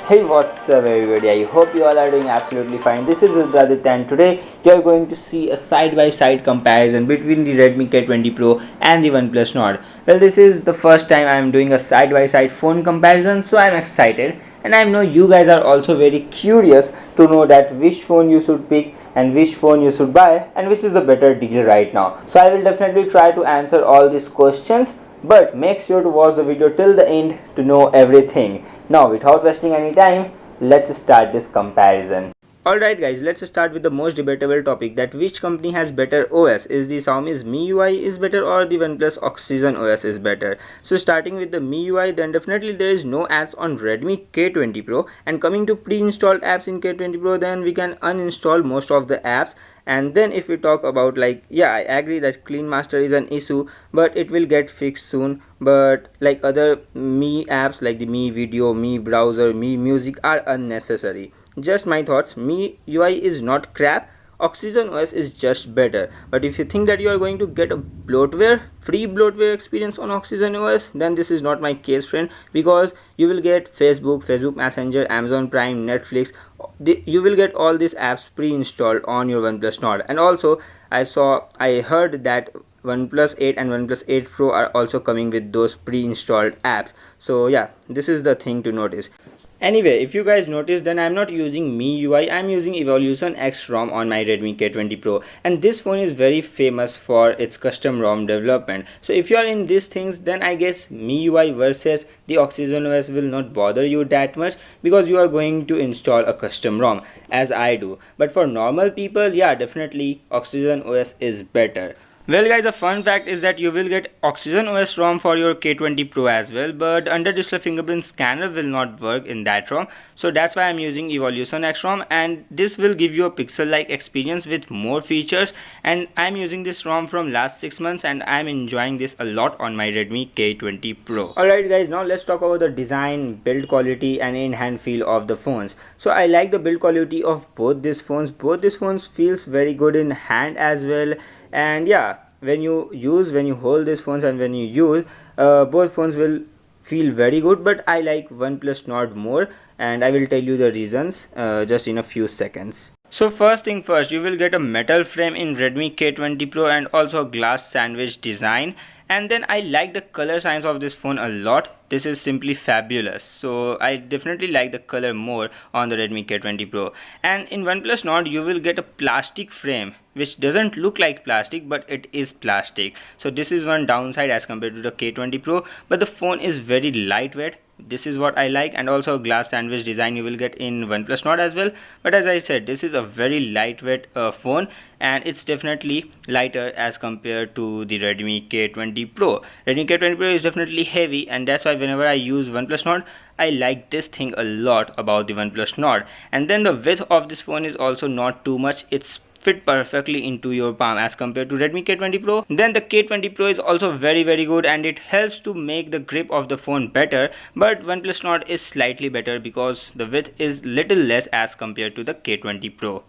Hey, what's up everybody? I hope you all are doing absolutely fine. This is Rudraditya and today you are going to see a side-by-side comparison between the Redmi K20 Pro and the OnePlus Nord. Well, this is the first time I am doing a side-by-side phone comparison, so I am excited and I know you guys are also very curious to know that which phone you should pick and which phone you should buy and which is a better deal right now. So I will definitely try to answer all these questions, but make sure to watch the video till the end to know everything. Now, without wasting any time, let's start this comparison. Alright guys, let's start with the most debatable topic, that which company has better OS. Is the Xiaomi's MIUI is better or the OnePlus Oxygen OS is better? So starting with the MIUI, then definitely there is no ads on Redmi K20 Pro, and coming to pre-installed apps in K20 Pro, then we can uninstall most of the apps. And then if we talk about, like, yeah, I agree that clean master is an issue, but it will get fixed soon. But like other Mi apps like the Mi Video, Mi Browser, Mi Music are unnecessary. Just my thoughts. Mi UI is not crap, Oxygen OS is just better. But if you think that you are going to get a free bloatware experience on Oxygen OS, then this is not my case, friend, because you will get Facebook Messenger, Amazon Prime, Netflix. You will get all these apps pre-installed on your OnePlus Nord. And also I heard that OnePlus 8 and OnePlus 8 Pro are also coming with those pre-installed apps. So yeah, this is the thing to notice. Anyway, if you guys notice, then I'm not using MIUI, I'm using Evolution X ROM on my Redmi K20 Pro, and this phone is very famous for its custom ROM development. So if you are in these things, then I guess MIUI versus the Oxygen OS will not bother you that much, because you are going to install a custom ROM as I do. But for normal people, yeah, definitely Oxygen OS is better. Well guys, a fun fact is that you will get Oxygen OS ROM for your K20 Pro as well, but under display fingerprint scanner will not work in that ROM. So that's why I'm using Evolution X ROM, and this will give you a pixel-like experience with more features. And I'm using this ROM from last 6 months and I'm enjoying this a lot on my Redmi K20 Pro. Alright guys, now let's talk about the design, build quality and in-hand feel of the phones. So I like the build quality of both these phones. Both these phones feels very good in hand as well. And yeah, when you hold these phones and when you use, both phones will feel very good. But I like OnePlus Nord more, and I will tell you the reasons just in a few seconds. So first thing first, you will get a metal frame in Redmi K20 Pro and also a glass sandwich design. And then I like the color science of this phone a lot. This is simply fabulous. So I definitely like the color more on the Redmi K20 Pro. And in OnePlus Nord, you will get a plastic frame which doesn't look like plastic, but it is plastic. So this is one downside as compared to the K20 Pro, but the phone is very lightweight. This is what I like. And also a glass sandwich design you will get in OnePlus Nord as well. But as I said, this is a very lightweight phone, and it's definitely lighter as compared to the Redmi K20 Pro. Redmi K20 Pro is definitely heavy, and that's why whenever I use OnePlus Nord, I like this thing a lot about the OnePlus Nord. And then the width of this phone is also not too much. It's fit perfectly into your palm as compared to Redmi K20 Pro. Then the K20 Pro is also very good, and it helps to make the grip of the phone better. But OnePlus Nord is slightly better because the width is little less as compared to the K20 Pro.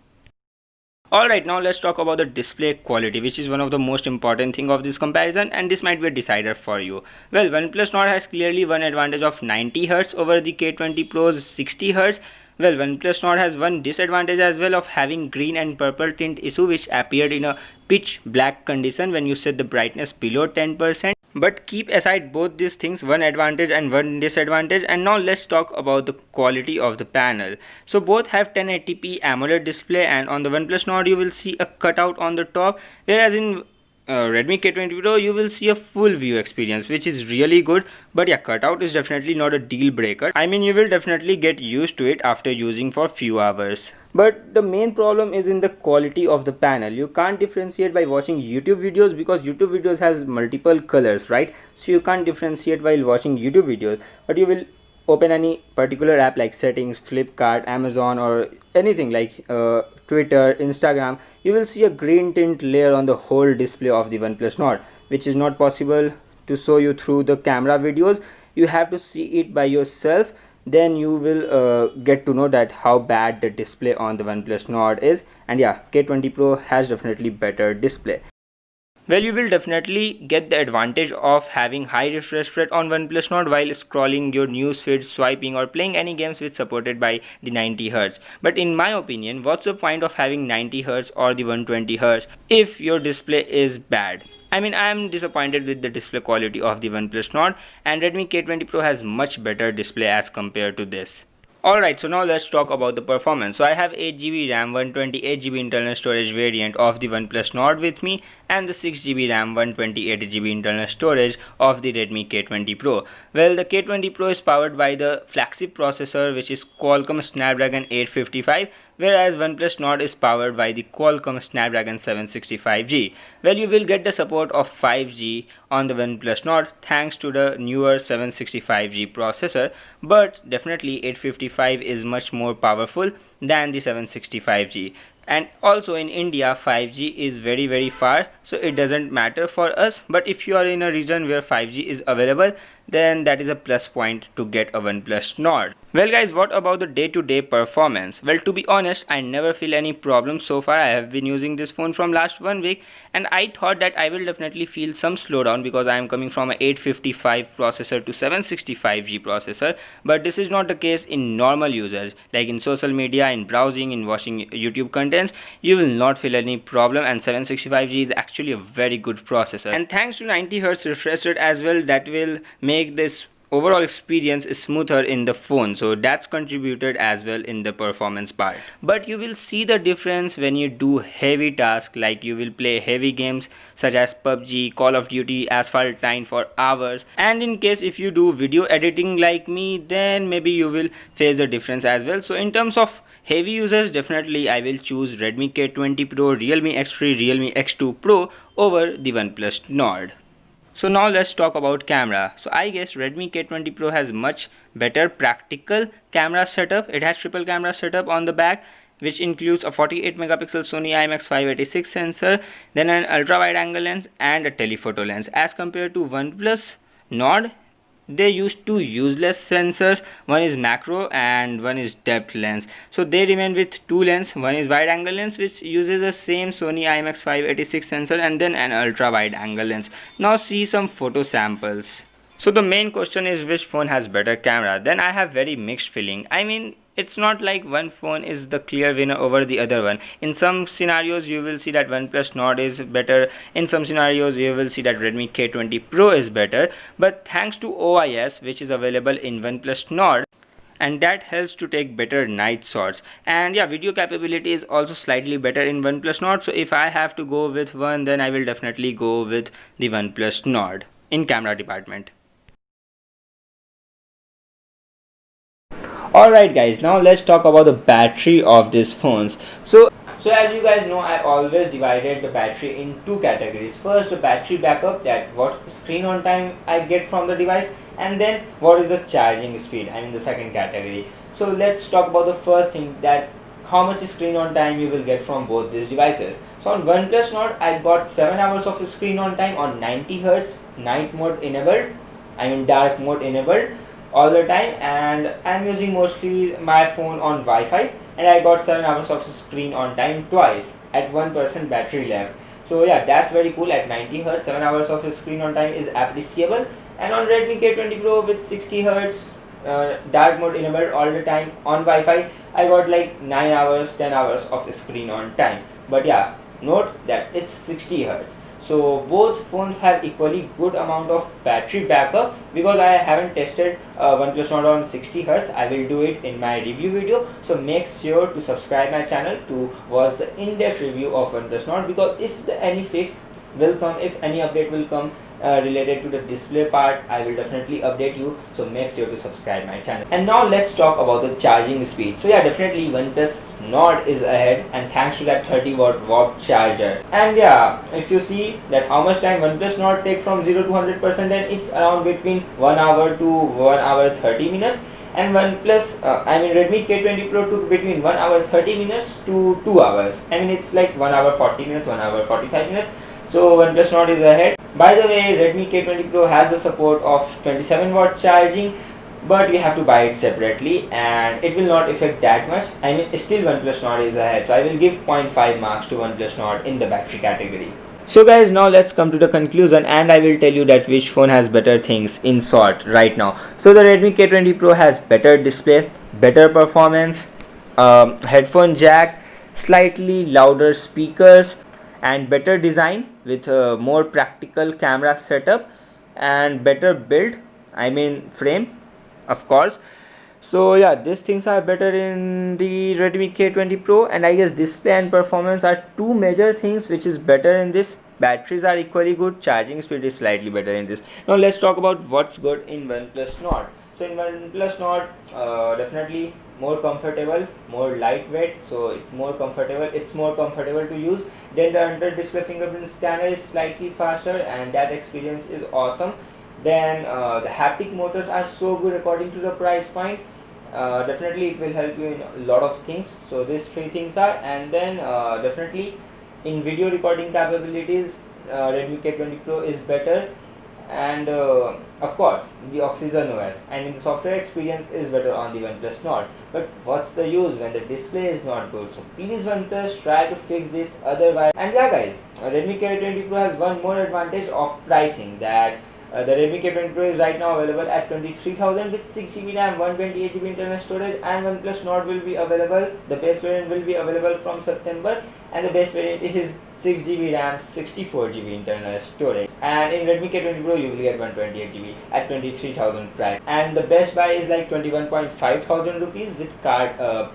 Alright, now let's talk about the display quality, which is one of the most important thing of this comparison, and this might be a decider for you. Well, OnePlus Nord has clearly one advantage of 90Hz over the K20 Pro's 60Hz. Well, OnePlus Nord has one disadvantage as well of having green and purple tint issue, which appeared in a pitch black condition when you set the brightness below 10%. But keep aside both these things, one advantage and one disadvantage, and now let's talk about the quality of the panel. So both have 1080p AMOLED display, and on the OnePlus Nord you will see a cutout on the top, whereas in Redmi K20 Pro you will see a full view experience, which is really good. But yeah, cutout is definitely not a deal breaker. I mean, you will definitely get used to it after using for few hours. But the main problem is in the quality of the panel. You can't differentiate by watching YouTube videos, because YouTube videos has multiple colors, right? So you can't differentiate while watching YouTube videos. But you will open any particular app like settings, Flipkart, Amazon, or anything like Twitter, Instagram, you will see a green tint layer on the whole display of the OnePlus Nord, which is not possible to show you through the camera videos. You have to see it by yourself, then you will get to know that how bad the display on the OnePlus Nord is. And yeah, K20 Pro has definitely better display. Well, you will definitely get the advantage of having high refresh rate on OnePlus Nord while scrolling your newsfeed, swiping or playing any games which supported by the 90Hz. But in my opinion, what's the point of having 90Hz or the 120Hz if your display is bad? I mean, I am disappointed with the display quality of the OnePlus Nord, and Redmi K20 Pro has much better display as compared to this. Alright, so now let's talk about the performance. So I have 8GB RAM, 128GB internal storage variant of the OnePlus Nord with me, and the 6GB RAM, 128GB internal storage of the Redmi K20 Pro. Well, the K20 Pro is powered by the flagship processor which is Qualcomm Snapdragon 855, whereas OnePlus Nord is powered by the Qualcomm Snapdragon 765G. Well, you will get the support of 5G on the OnePlus Nord thanks to the newer 765G processor, but definitely 855 is much more powerful than the 765G. And also in India 5G is very far, so it doesn't matter for us, but if you are in a region where 5G is available, then that is a plus point to get a OnePlus Nord. Well guys, what about the day-to-day performance? Well, to be honest, I never feel any problem so far. I have been using this phone from last 1 week, and I thought that I will definitely feel some slowdown because I am coming from an 855 processor to 765G processor, but this is not the case in normal users. Like in social media, in browsing, in watching YouTube contents, you will not feel any problem, and 765G is actually a very good processor. And thanks to 90Hz refresh rate as well, that will make this overall experience is smoother in the phone, so that's contributed as well in the performance part. But you will see the difference when you do heavy tasks, like you will play heavy games such as PUBG, Call of Duty, Asphalt 9 for hours, and in case if you do video editing like me, then maybe you will face the difference as well. So in terms of heavy users, definitely I will choose Redmi K20 Pro, Realme X3, Realme X2 Pro over the OnePlus Nord. So now let's talk about camera. So I guess Redmi K20 Pro has much better practical camera setup. It has triple camera setup on the back, which includes a 48 megapixel Sony IMX586 sensor, then an ultra wide angle lens and a telephoto lens. As compared to OnePlus Nord, they use two useless sensors. One is macro and one is depth lens, so they remain with two lenses. One is wide angle lens which uses the same Sony IMX586 sensor, and then an ultra wide angle lens. Now see some photo samples. So the main question is which phone has better camera. Then I have very mixed feeling. I mean, it's not like one phone is the clear winner over the other one. In some scenarios you will see that OnePlus Nord is better, in some scenarios you will see that Redmi K20 Pro is better, but thanks to OIS which is available in OnePlus Nord, and that helps to take better night shots. And yeah, video capability is also slightly better in OnePlus Nord, so if I have to go with one, then I will definitely go with the OnePlus Nord in camera department. Alright guys, now let's talk about the battery of these phones. So as you guys know, I always divided the battery in two categories. First, the battery backup, that what screen on time I get from the device, and then what is the charging speed, I mean the second category. So let's talk about the first thing, that how much screen on time you will get from both these devices. So on OnePlus Nord, I got 7 hours of screen on time on 90Hz, night mode enabled, I mean dark mode enabled all the time, and I'm using mostly my phone on Wi-Fi, and I got 7 hours of screen on time twice at 1% battery left. So yeah, that's very cool. At 90Hz, 7 hours of screen on time is appreciable. And on Redmi K20 Pro with 60Hz dark mode enabled all the time on Wi-Fi, I got like 9 hours, 10 hours of screen on time. But yeah, note that it's 60Hz. So both phones have equally good amount of battery backup. Because I haven't tested OnePlus Nord on 60Hz, I will do it in my review video. So make sure to subscribe my channel to watch the in-depth review of OnePlus Nord, because if any fix will come, if any update will come related to the display part, I will definitely update you. So make sure to subscribe my channel. And now let's talk about the charging speed. So yeah, definitely OnePlus Nord is ahead, and thanks to that 30 watt charger. And yeah, if you see that how much time OnePlus Nord take from 0 to 100%, then it's around between 1 hour to 1 hour 30 minutes. And Redmi K20 Pro took between 1 hour 30 minutes to 2 hours. I mean, it's like 1 hour 40 minutes, 1 hour 45 minutes. So OnePlus Nord is ahead. By the way, Redmi K20 Pro has the support of 27 watt charging, but you have to buy it separately, and it will not affect that much. I mean, still OnePlus Nord is ahead, so I will give 0.5 marks to OnePlus Nord in the battery category. So guys, now let's come to the conclusion, and I will tell you that which phone has better things in short right now. So the Redmi K20 Pro has better display, better performance, headphone jack, slightly louder speakers, and better design with a more practical camera setup and better build, I mean frame, of course. So yeah, these things are better in the Redmi K20 Pro, and I guess display and performance are two major things which is better in this. Batteries are equally good, charging speed is slightly better in this. Now let's talk about what's good in OnePlus Nord. So in OnePlus Nord, definitely more comfortable, more lightweight, so it's more comfortable to use. Then the under display fingerprint scanner is slightly faster, and that experience is awesome. Then the haptic motors are so good according to the price point. Definitely it will help you in a lot of things. So these three things are, and then definitely in video recording capabilities, Redmi K20 Pro is better, and of course the Oxygen OS, I mean the software experience is better on the OnePlus Nord. But what's the use when the display is not good? So please OnePlus, try to fix this otherwise. And yeah guys, Redmi K20 Pro has one more advantage of pricing, that the Redmi K20 Pro is right now available at 23,000 with 6GB RAM, 128GB internal storage, and OnePlus Nord will be available. The base variant will be available from September, and the base variant is 6GB RAM, 64GB internal storage. And in Redmi K20 Pro you will get 128GB at 23,000 price, and the best buy is like 21.5 thousand rupees with card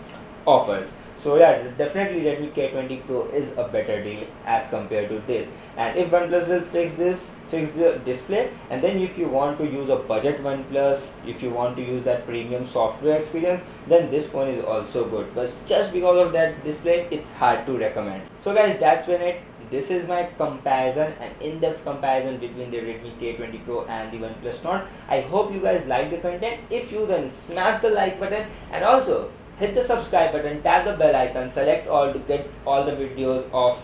offers. So yeah, definitely Redmi K20 Pro is a better deal as compared to this. And if OnePlus will fix the display, and then if you want to use a budget OnePlus, if you want to use that premium software experience, then this phone is also good. But just because of that display, it's hard to recommend. So guys, that's been it. This is my comparison, an in-depth comparison between the Redmi K20 Pro and the OnePlus Nord. I hope you guys like the content. If you, then smash the like button, and also hit the subscribe button, tap the bell icon, select all to get all the videos of,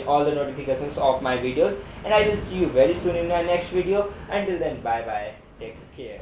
all the notifications of my videos, and I will see you very soon in my next video. Until then, bye bye, take care.